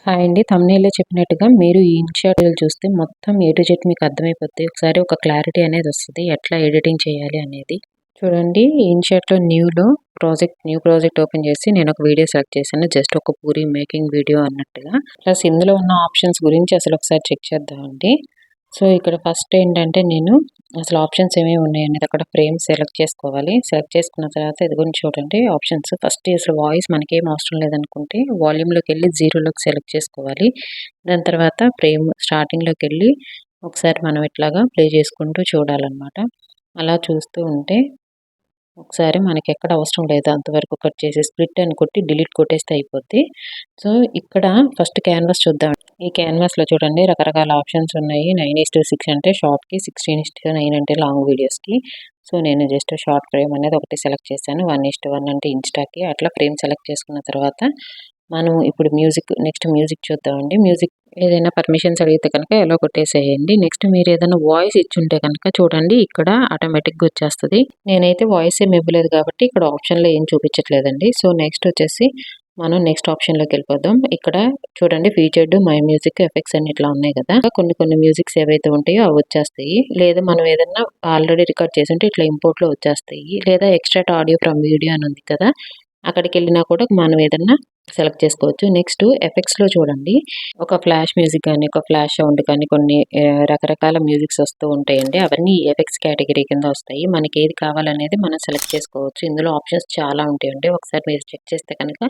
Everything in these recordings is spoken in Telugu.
హాయ్ అండి. థంబ్‌నెయిల్‌లో చెప్పినట్టుగా మీరు ఈ ఇన్‌షాట్ రీల్ చూస్తే మొత్తం ఏ టు జెడ్ మీకు అర్థమైపోద్ది. ఒకసారి ఒక క్లారిటీ అనేది వస్తది. ఎట్లా ఎడిటింగ్ చేయాలి అనేది. చూడండి ఈ ఇన్‌షాట్‌లో న్యూ ప్రాజెక్ట్ ఓపెన్ చేసి నేను ఒక వీడియో సెలెక్ట్ చేశాను. జస్ట్ ఒక పూరి మేకింగ్ వీడియో అన్నట్టుగా. ప్లస్ ఇందులో ఉన్న ఆప్షన్స్ గురించి అసలు ఒకసారి చెక్ చేద్దామండి. సో, ఇక్కడ ఫస్ట్ ఏంటంటే నేను అసలు ఆప్షన్స్ ఏమేమి ఉన్నాయనేది అక్కడ ఫ్రేమ్ సెలెక్ట్ చేసుకోవాలి. సెలెక్ట్ చేసుకున్న తర్వాత ఇదిగోండి చూడండి ఆప్షన్స్. ఫస్ట్ అసలు వాయిస్ మనకేం అవసరం లేదనుకుంటే వాల్యూమ్‌లోకెళ్ళి జీరోలోకి సెలెక్ట్ చేసుకోవాలి. దాని తర్వాత ఫ్రేమ్ స్టార్టింగ్‌లోకెళ్ళి ఒకసారి మనం ఇట్లాగా ప్లే చేసుకుంటూ చూడాలన్నమాట. అలా చూస్తూ ఉంటే ఒకసారి మనకెక్కడ అవసరం లేదు అంతవరకు కట్ చేసి స్ప్లిట్ అని కొట్టి డిలీట్ కొట్టేస్తే అయిపోద్ది. సో, ఇక్కడ ఫస్ట్ క్యాన్వాస్ చూద్దాం. ఈ క్యాన్వాస్‌లో చూడండి రకరకాల ఆప్షన్స్ ఉన్నాయి. 9:6 అంటే షార్ట్‌కి, 16:9 అంటే లాంగ్ వీడియోస్‌కి. సో, నేను జస్ట్ షార్ట్ ఫ్రేమ్ అనేది ఒకటి సెలెక్ట్ చేశాను. 1:1 అంటే ఇన్‌స్టాకి. అట్లా ఫ్రేమ్ సెలెక్ట్ చేసుకున్న తర్వాత మనం ఇప్పుడు నెక్స్ట్ మ్యూజిక్ చూద్దామండి. మ్యూజిక్ ఏదైనా పర్మిషన్స్ అడిగితే కనుక ఎలో కొట్టేసేయండి. నెక్స్ట్ మీరు ఏదైనా వాయిస్ ఇచ్చుంటే కనుక చూడండి ఇక్కడ ఆటోమేటిక్‌గా వచ్చేస్తది. నేనైతే వాయిస్ ఏమి ఇవ్వలేదు కాబట్టి ఇక్కడ ఆప్షన్‌లో ఏం చూపించట్లేదండి. సో, నెక్స్ట్ వచ్చేసి మనం నెక్స్ట్ ఆప్షన్‌లోకి వెళ్ళిపోదాం. ఇక్కడ చూడండి ఫీచర్డ్, మై మ్యూజిక్, ఎఫెక్ట్స్ అని ఇట్లా ఉన్నాయి కదా! కొన్ని మ్యూజిక్స్ ఏవైతే ఉంటాయో అవి వచ్చేస్తాయి. లేదా మనం ఏదన్నా ఆల్రెడీ రికార్డ్ చేసుంటే ఇట్లా ఇంపోర్ట్‌లో వచ్చేస్తాయి. లేదా ఎక్స్ట్రాక్ట్ ఆడియో ఫ్రమ్ వీడియో అని ఉంది కదా! అక్కడికెళ్ళినా కూడా మనం ఏదన్నా సెలెక్ట్ చేసుకోవచ్చు. నెక్స్ట్ ఎఫెక్ట్స్‌లో చూడండి. ఒక ఫ్లాష్ మ్యూజిక్ గాని, ఒక ఫ్లాష్ సౌండ్ కానీ కొన్ని రకరకాల మ్యూజిక్స్ వస్తూ ఉంటాయండి. అవన్నీ ఎఫెక్ట్స్ కేటగిరీ కింద వస్తాయి. మనకేది కావాలనేది మనం సెలెక్ట్ చేసుకోవచ్చు. ఇందులో ఆప్షన్స్ చాలా ఉంటాయండి. ఒకసారి మీరు చెక్ చేస్తే కనుక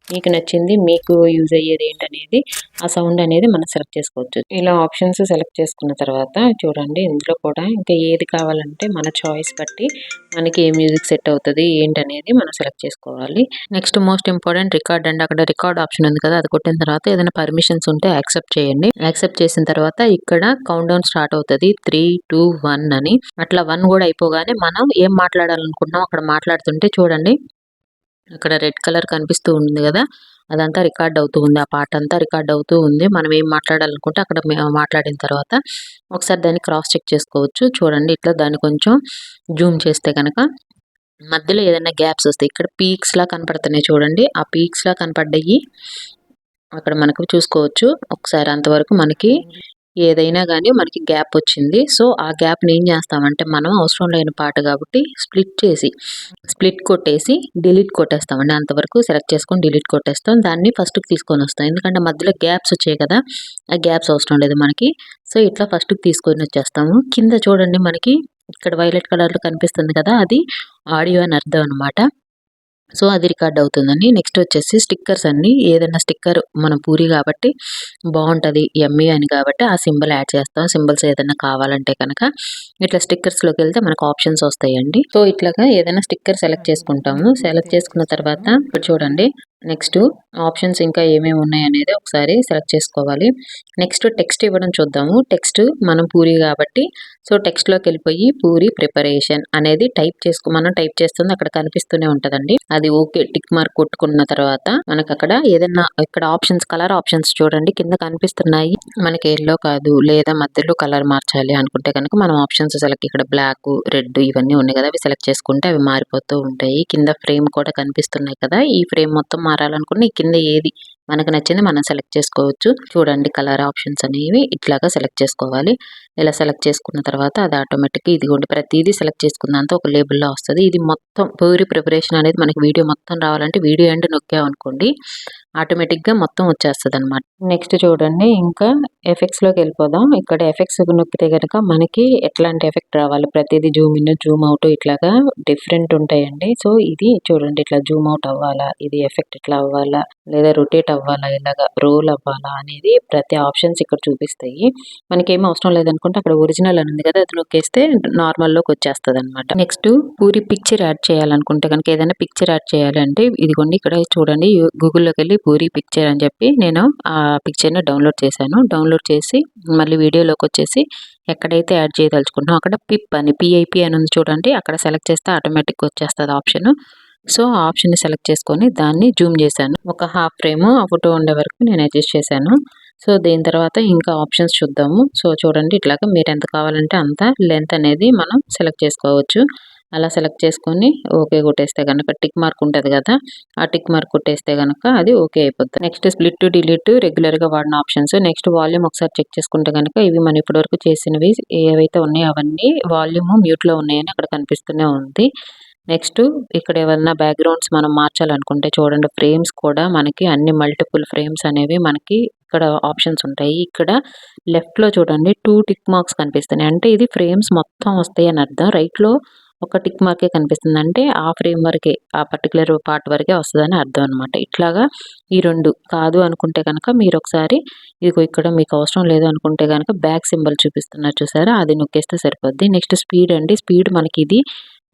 మీకు నచ్చింది, మీకు యూజ్ అయ్యేది ఏంటనేది ఆ సౌండ్ అనేది మనం సెలెక్ట్ చేసుకోవచ్చు. ఇలా ఆప్షన్స్ సెలెక్ట్ చేసుకున్న తర్వాత చూడండి ఇందులో కూడా ఇంకా ఏది కావాలంటే మన చాయిస్ బట్టి మనకి ఏ మ్యూజిక్ సెట్ అవుతది ఏంటనేది మనం సెలెక్ట్ చేసుకోవాలి. నెక్స్ట్ మోస్ట్ ఇంపార్టెంట్ రికార్డ్ అండి. అక్కడ రికార్డ్ ఆప్షన్ ఉంది కదా! అది కొట్టిన తర్వాత ఏదైనా పర్మిషన్స్ ఉంటే యాక్సెప్ట్ చేయండి. యాక్సెప్ట్ చేసిన తర్వాత ఇక్కడ కౌంట్ డౌన్ స్టార్ట్ అవుతది. 3, 2, 1 అని. అట్లా 1 కూడా అయిపోగానే మనం ఏం మాట్లాడాలనుకుంటున్నామో అక్కడ మాట్లాడుతుంటే చూడండి అక్కడ రెడ్ కలర్ కనిపిస్తూ ఉంది కదా! అదంతా రికార్డ్ అవుతూ ఉంది. ఆ పాట అంతా రికార్డ్ అవుతూ ఉంది. మనం ఏం మాట్లాడాలనుకుంటే అక్కడ మాట్లాడిన తర్వాత ఒకసారి దాన్ని క్రాస్ చెక్ చేసుకోవచ్చు. చూడండి ఇట్లా దాన్ని కొంచెం జూమ్ చేస్తే గనక మధ్యలో ఏదైనా గ్యాప్స్ వస్తాయి. ఇక్కడ పీక్స్‌లా కనపడుతున్నాయి చూడండి. ఆ పీక్స్‌లా కనపడ్డయి అక్కడ మనకు చూసుకోవచ్చు. ఒకసారి అంతవరకు మనకి ఏదైనా గానీ మనకి గ్యాప్ వచ్చింది. సో, ఆ గ్యాప్‌ని ఏం చేస్తామంటే మనం అవసరం లేని పాట కాబట్టి స్ప్లిట్ కొట్టేసి డిలీట్ కొట్టేస్తామండి. అంతవరకు సెలెక్ట్ చేసుకొని డిలీట్ కొట్టేస్తాం. దాన్ని ఫస్ట్‌కి తీసుకొనొస్తాం. ఎందుకంటే మధ్యలో గ్యాప్స్ వచ్చాయి కదా! ఆ గ్యాప్స్ అవసరం లేదు మనకి. సో, ఇట్లా ఫస్ట్‌కి తీసుకొనొచ్చేస్తాము. కింద చూడండి మనకి ఇక్కడ వైలెట్ కలర్‌లో కనిపిస్తుంది కదా! అది ఆడియో అని అర్థం అనమాట. సో, అది రికార్డ్ అవుతుందండి. నెక్స్ట్ వచ్చేసి స్టిక్కర్స్ అండి. ఏదైనా స్టిక్కర్ మనం పూరి కాబట్టి బావుంటది. యమ్మీ అని కాబట్టి ఆ సింబల్ యాడ్ చేస్తాం. సింబల్స్ ఏదైనా కావాలంటే కనుక ఇట్లా స్టిక్కర్స్‌లోకెళ్తే మనకు ఆప్షన్స్ వస్తాయండి. సో, ఇట్లాగా ఏదైనా స్టిక్కర్ సెలెక్ట్ చేసుకుంటాము. సెలెక్ట్ చేసుకున్న తర్వాత ఇప్పుడు చూడండి నెక్స్ట్ ఆప్షన్స్ ఇంకా ఏమేమి ఉన్నాయనేది ఒకసారి సెలెక్ట్ చేసుకోవాలి. నెక్స్ట్ టెక్స్ట్ ఇవ్వడం చూద్దాము. టెక్స్ట్ మనం పూరి కాబట్టి సో, టెక్స్ట్‌లోకెళ్ళిపోయి పూరి ప్రిపరేషన్ అనేది మనం టైప్ చేస్తుంది అక్కడ కనిపిస్తూనే ఉంటదండి. అది ఓకే. టిక్ మార్క్ కొట్టుకున్న తర్వాత మనకక్కడ ఏదన్నా ఇక్కడ ఆప్షన్స్ కలర్ ఆప్షన్స్ చూడండి కింద కనిపిస్తున్నాయి. మనకి యెల్లో కాదు లేదా మధ్యలో కలర్ మార్చాలి అనుకుంటే కనుక మనం ఆప్షన్స్ ఇక్కడ బ్లాక్, రెడ్ ఇవన్నీ ఉన్నాయి కదా! అవి సెలెక్ట్ చేసుకుంటే అవి మారిపోతూ ఉంటాయి. కింద ఫ్రేమ్ కూడా కనిపిస్తున్నాయి కదా! ఈ ఫ్రేమ్ మొత్తం మారాలనుకున్న ఈ కింద ఏది మనకు నచ్చింది మనం సెలెక్ట్ చేసుకోవచ్చు. చూడండి కలర్ ఆప్షన్స్ అనేవి ఇట్లాగా సెలెక్ట్ చేసుకోవాలి. ఇలా సెలెక్ట్ చేసుకున్న తర్వాత అది ఆటోమేటిక్‌గా ఇదిగోండి ప్రతీదీ సెలెక్ట్ చేసుకున్నంత ఒక లేబుల్‌లో వస్తది. ఇది మొత్తం పూరి ప్రిపరేషన్ అనేది మనకి వీడియో మొత్తం రావాలంటే వీడియో ఎండ్ నొక్కామనుకోండి ఆటోమేటిక్‌గా మొత్తం వచ్చేస్తదనమాట. నెక్స్ట్ చూడండి ఇంకా ఎఫెక్ట్స్‌లోకి వెళ్ళిపోదాం. ఇక్కడ ఎఫెక్ట్స్ నొక్కితే గనక మనకి ఎట్లాంటి ఎఫెక్ట్ రావాలి ప్రతీది జూమ్ ఇన్, జూమ్ అవుట్ ఇట్లాగా డిఫరెంట్ ఉంటాయండి. సో, ఇది చూడండి ఇట్లా జూమ్ అవుట్ అవ్వాలా, ఇది ఎఫెక్ట్ ఇట్లా అవ్వాలా, లేదా రొటేట్ అవ్వాలా, ఇలాగా రోల్ అవ్వాలా అనేది ప్రతి ఆప్షన్స్ ఇక్కడ చూపిస్తాయి. మనకేం అవసరం లేదనుకుంటే అక్కడ ఒరిజినల్ అని ఉంది కదా! అది నొక్కేస్తే నార్మల్‌లోకి వచ్చేస్తదనమాట. నెక్స్ట్ పూరి పిక్చర్ యాడ్ చేయాలనుకుంటే గనుక ఏదైనా పిక్చర్ యాడ్ చేయాలంటే ఇదిగోండి ఇక్కడ చూడండి గూగుల్‌లోకెళ్ళి పూరి పిక్చర్ అని చెప్పి నేను ఆ పిక్చర్‌ని డౌన్‌లోడ్ చేశాను. డౌన్‌లోడ్ చేసి మళ్ళీ వీడియోలోకొచ్చేసి ఎక్కడైతే యాడ్ చేయదలుచుకుంటున్నామో అక్కడ పిఐపి అని ఉంది చూడండి. అక్కడ సెలెక్ట్ చేస్తే ఆటోమేటిక్‌గా వచ్చేస్తది ఆప్షన్. సో, ఆ ఆప్షన్‌ని సెలెక్ట్ చేసుకొని దాన్ని జూమ్ చేశాను. ఒక హాఫ్ ఫ్రేమ్ ఆ ఫోటో ఉండే వరకు నేను అడ్జస్ట్ చేశాను. సో, దీని తర్వాత ఇంకా ఆప్షన్స్ చూద్దాము. సో, చూడండి ఇట్లాగా మీరెంత కావాలంటే అంత లెంత్ అనేది మనం సెలెక్ట్ చేసుకోవచ్చు. అలా సెలెక్ట్ చేసుకొని ఓకే కొట్టేస్తే కనుక టిక్ మార్క్ ఉంటుంది కదా, ఆ టిక్ మార్క్ కొట్టేస్తే కనుక అది ఓకే అయిపోతుంది. నెక్స్ట్ స్ప్లిట్ టు డిలీట్ రెగ్యులర్గా వాడిన ఆప్షన్స్. నెక్స్ట్ వాల్యూమ్ ఒకసారి చెక్ చేసుకుంటే కనుక ఇవి మనం ఇప్పటివరకు చేసినవి ఏవైతే ఉన్నాయో అవన్నీ వాల్యూమ్ మ్యూట్లో ఉన్నాయని అక్కడ కనిపిస్తూనే ఉంది. నెక్స్ట్ ఇక్కడ ఏమన్నా బ్యాక్గ్రౌండ్స్ మనం మార్చాలనుకుంటే చూడండి, ఫ్రేమ్స్ కూడా మనకి అన్ని మల్టిపుల్ ఫ్రేమ్స్ అనేవి మనకి ఇక్కడ ఆప్షన్స్ ఉంటాయి. ఇక్కడ లెఫ్ట్లో చూడండి 2 టిక్ మార్క్స్ కనిపిస్తున్నాయి, అంటే ఇది ఫ్రేమ్స్ మొత్తం వస్తాయి అని అర్థం. రైట్లో ఒక టిక్ మార్కే కనిపిస్తుంది, అంటే ఆ ఫ్రేమ్ వరకే, ఆ పర్టికులర్ పార్ట్ వరకే వస్తుందని అర్థం అనమాట. ఇట్లాగా ఈ 2 కాదు అనుకుంటే కనుక మీరు ఒకసారి ఇదిగో ఇక్కడ మీకు అవసరం లేదు అనుకుంటే కనుక బ్యాక్ సింబల్ చూపిస్తున్నారు చూసారా, అది నొక్కేస్తే సరిపోద్ది. నెక్స్ట్ స్పీడ్ అండి, స్పీడ్ మనకి ఇది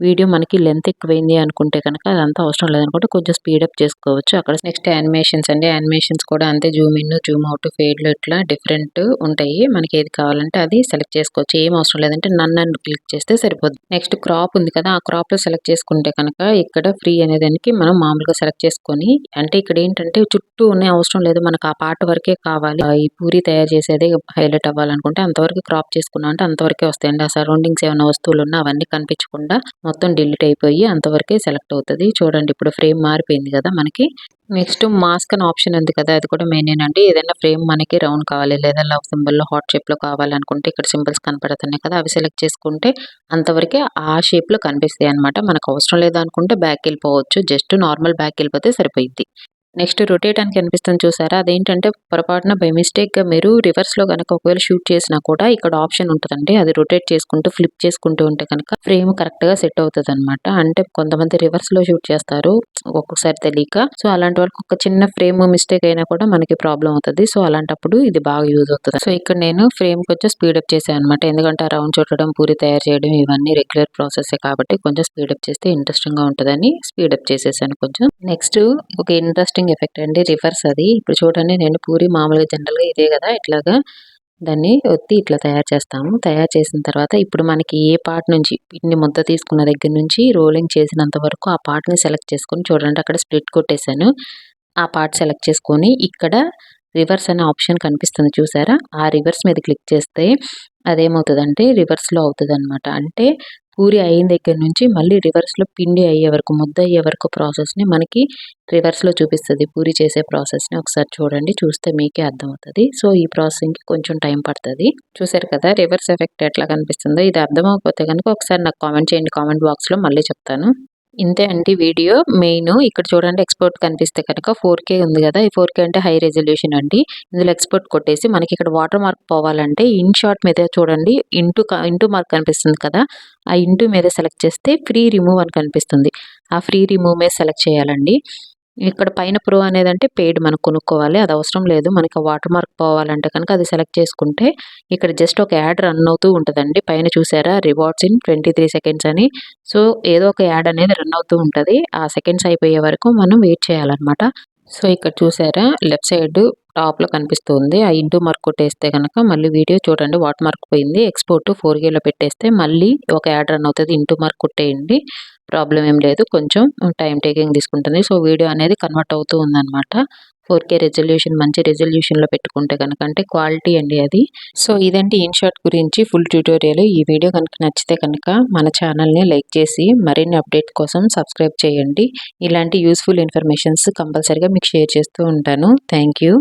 వీడియో మనకి లెంత్ ఎక్కువైంది అనుకుంటే కనుక అదంతా అవసరం లేదనుకుంటే కొంచెం స్పీడప్ చేసుకోవచ్చు. అక్కడ నెక్స్ట్ యానిమేషన్స్ అండి, యానిమేషన్స్ కూడా అంతే, జూమ్ ఇన్ జూమ్ అవుట్ ఫేడ్లు ఇట్లా డిఫరెంట్ ఉంటాయి. మనకి ఏది కావాలంటే అది సెలెక్ట్ చేసుకోవచ్చు. ఏం అవసరం లేదంటే నన్ను క్లిక్ చేస్తే సరిపోద్ది. నెక్స్ట్ క్రాప్ ఉంది కదా, ఆ క్రాప్ లో సెలెక్ట్ చేసుకుంటే కనుక ఇక్కడ ఫ్రీ అనే దానికి మనం మామూలుగా సెలెక్ట్ చేసుకొని, అంటే ఇక్కడ ఏంటంటే చుట్టూ ఉన్న అవసరం లేదు, మనకు ఆ పార్ట్ వరకే కావాలి. ఈ పూరి తయారు చేసేది హైలైట్ అవ్వాలనుకుంటే అంతవరకు క్రాప్ చేసుకున్నా అంటే అంతవరకే వస్తాయండి. ఆ సరౌండింగ్స్ ఏమైనా వస్తువులు ఉన్నా అవన్నీ కనిపించకుండా మొత్తం డిలీట్ అయిపోయి అంతవరకే సెలెక్ట్ అవుతుంది. చూడండి ఇప్పుడు ఫ్రేమ్ మారిపోయింది కదా మనకి. నెక్స్ట్ మాస్క్ అని ఆప్షన్ ఉంది కదా, అది కూడా మెయిన్ అండి. ఏదైనా ఫ్రేమ్ మనకి రౌండ్ కావాలి లేదా లవ్ సింబల్లో హార్ట్ షేప్ లో కావాలనుకుంటే ఇక్కడ సింబల్స్ కనపడుతున్నాయి కదా, అవి సెలెక్ట్ చేసుకుంటే అంతవరకే ఆ షేప్ లో కనిపిస్తాయి అనమాట. మనకు అవసరం లేదనుకుంటే బ్యాక్ వెళ్ళిపోవచ్చు, జస్ట్ నార్మల్ బ్యాక్ వెళ్ళిపోతే సరిపోయింది. నెక్స్ట్ రొటేట్ అని కనిపిస్తుంది చూసారా, అదేంటంటే పొరపాటున బై మిస్టేక్గా మీరు రివర్స్లో కనుక ఒకవేళ షూట్ చేసినా కూడా ఇక్కడ ఆప్షన్ ఉంటుందండి, అది రొటేట్ చేసుకుంటూ ఫ్లిప్ చేసుకుంటూ ఉంటే కనుక ఫ్రేమ్ కరెక్ట్గా సెట్ అవుతుంది అనమాట. అంటే కొంతమంది రివర్స్లో షూట్ చేస్తారు ఒక్కొక్కసారి తెలియక, సో అలాంటి వాళ్ళకి ఒక చిన్న ఫ్రేమ్ మిస్టేక్ అయినా కూడా మనకి ప్రాబ్లం అవుతుంది. సో అలాంటప్పుడు ఇది బాగా యూజ్ అవుతుంది. సో ఇక్కడ నేను ఫ్రేమ్ కొంచెం స్పీడప్ చేశాను అనమాట, ఎందుకంటే రౌండ్ చుట్టడం పూరి తయారు చేయడం ఇవన్నీ రెగ్యులర్ ప్రాసెస్ కాబట్టి కొంచెం స్పీడప్ చేస్తే ఇంట్రెస్టింగ్ గా ఉంటుందని స్పీడప్ చేసేసాను కొంచెం. నెక్స్ట్ ఒక ఇంట్రెస్టింగ్ ఎఫెక్ట్ అండి, రివర్స్. అది ఇప్పుడు చూడండి, నేను పూరి మామూలుగా జనరల్గా ఇదే కదా, ఇట్లాగా దాన్ని ఒత్తి ఇట్లా తయారు చేస్తాము. తయారు చేసిన తర్వాత ఇప్పుడు మనకి ఏ పార్ట్ నుంచి పిండి ముద్ద తీసుకున్న దగ్గర నుంచి రోలింగ్ చేసినంత వరకు ఆ పార్ట్ని సెలెక్ట్ చేసుకొని చూడండి, అక్కడ స్ప్లిట్ కొట్టేశాను. ఆ పార్ట్ సెలెక్ట్ చేసుకొని ఇక్కడ రివర్స్ అనే ఆప్షన్ కనిపిస్తుంది చూసారా, ఆ రివర్స్ మీద క్లిక్ చేస్తే అదేమవుతుందంటే రివర్స్లో అవుతుంది అనమాట. అంటే పూరి అయిన దగ్గర నుంచి మళ్ళీ రివర్స్లో పిండి అయ్యే వరకు, ముద్ద అయ్యే వరకు ప్రాసెస్ని మనకి రివర్స్లో చూపిస్తుంది. పూరి చేసే ప్రాసెస్ని ఒకసారి చూడండి, చూస్తే మీకే అర్థమవుతుంది. సో ఈ ప్రాసెసింగ్కి కొంచెం టైం పడుతుంది. చూసారు కదా రివర్స్ ఎఫెక్ట్ ఎట్లా కనిపిస్తుందో, ఇది అర్థమైపోతే కనుక ఒకసారి నాకు కామెంట్ చేయండి, కామెంట్ బాక్స్లో మళ్ళీ చెప్తాను. ఇంతే అండి వీడియో. మెయిన్ ఇక్కడ చూడండి ఎక్స్పోర్ట్ కనిపిస్తే కనుక 4K ఉంది కదా, ఈ 4K అంటే హై రెజల్యూషన్ అండి. ఇందులో ఎక్స్పోర్ట్ కొట్టేసి మనకి ఇక్కడ వాటర్ మార్క్ పోవాలంటే ఇన్ షార్ట్ మీద చూడండి ఇంటూ మార్క్ కనిపిస్తుంది కదా, ఆ ఇంటూ మీద సెలెక్ట్ చేస్తే ఫ్రీ రిమూవ్ అని కనిపిస్తుంది, ఆ ఫ్రీ రిమూవ్ మీద సెలెక్ట్ చేయాలండి. ఇక్కడ పైన ప్రో అనేది అంటే పెయిడ్ మనం కొనుక్కోవాలి, అది అవసరం లేదు. మనకి వాటర్ మార్క్ పోవాలంటే కనుక అది సెలెక్ట్ చేసుకుంటే ఇక్కడ జస్ట్ ఒక యాడ్ రన్ అవుతూ ఉంటుందండి. పైన చూసారా రివార్డ్స్ ఇన్ 23 సెకండ్స్ అని, సో ఏదో ఒక యాడ్ అనేది రన్ అవుతూ ఉంటుంది. ఆ సెకండ్స్ అయిపోయే వరకు మనం వెయిట్ చేయాలన్నమాట. సో ఇక్కడ చూసారా లెఫ్ట్ సైడ్ టాప్లో కనిపిస్తుంది, ఆ ఇంటూ మార్క్ కొట్టేస్తే కనుక మళ్ళీ వీడియో చూడండి వాటర్ మార్క్ పోయింది. ఎక్స్పోర్ట్ 4Kలో పెట్టేస్తే మళ్ళీ ఒక యాడ్ రన్ అవుతుంది, ఇంటూ మార్క్ కొట్టేయండి, ప్రాబ్లం ఏం లేదు. కొంచెం టైం టేకింగ్ తీసుకుంటుంది. సో వీడియో అనేది కన్వర్ట్ అవుతూ ఉందన్నమాట. 4K రెజల్యూషన్, మంచి రెజల్యూషన్లో పెట్టుకుంటే కనుక, అంటే క్వాలిటీ అండి అది. సో ఇదంటే ఇన్షాట్ గురించి ఫుల్ ట్యూటోరియల్. ఈ వీడియో కనుక నచ్చితే కనుక మన ఛానల్ని లైక్ చేసి మరిన్ని అప్డేట్ కోసం సబ్స్క్రైబ్ చేయండి. ఇలాంటి యూస్ఫుల్ ఇన్ఫర్మేషన్స్ కంపల్సరీగా మీకు షేర్ చేస్తూ ఉంటాను. Thank you.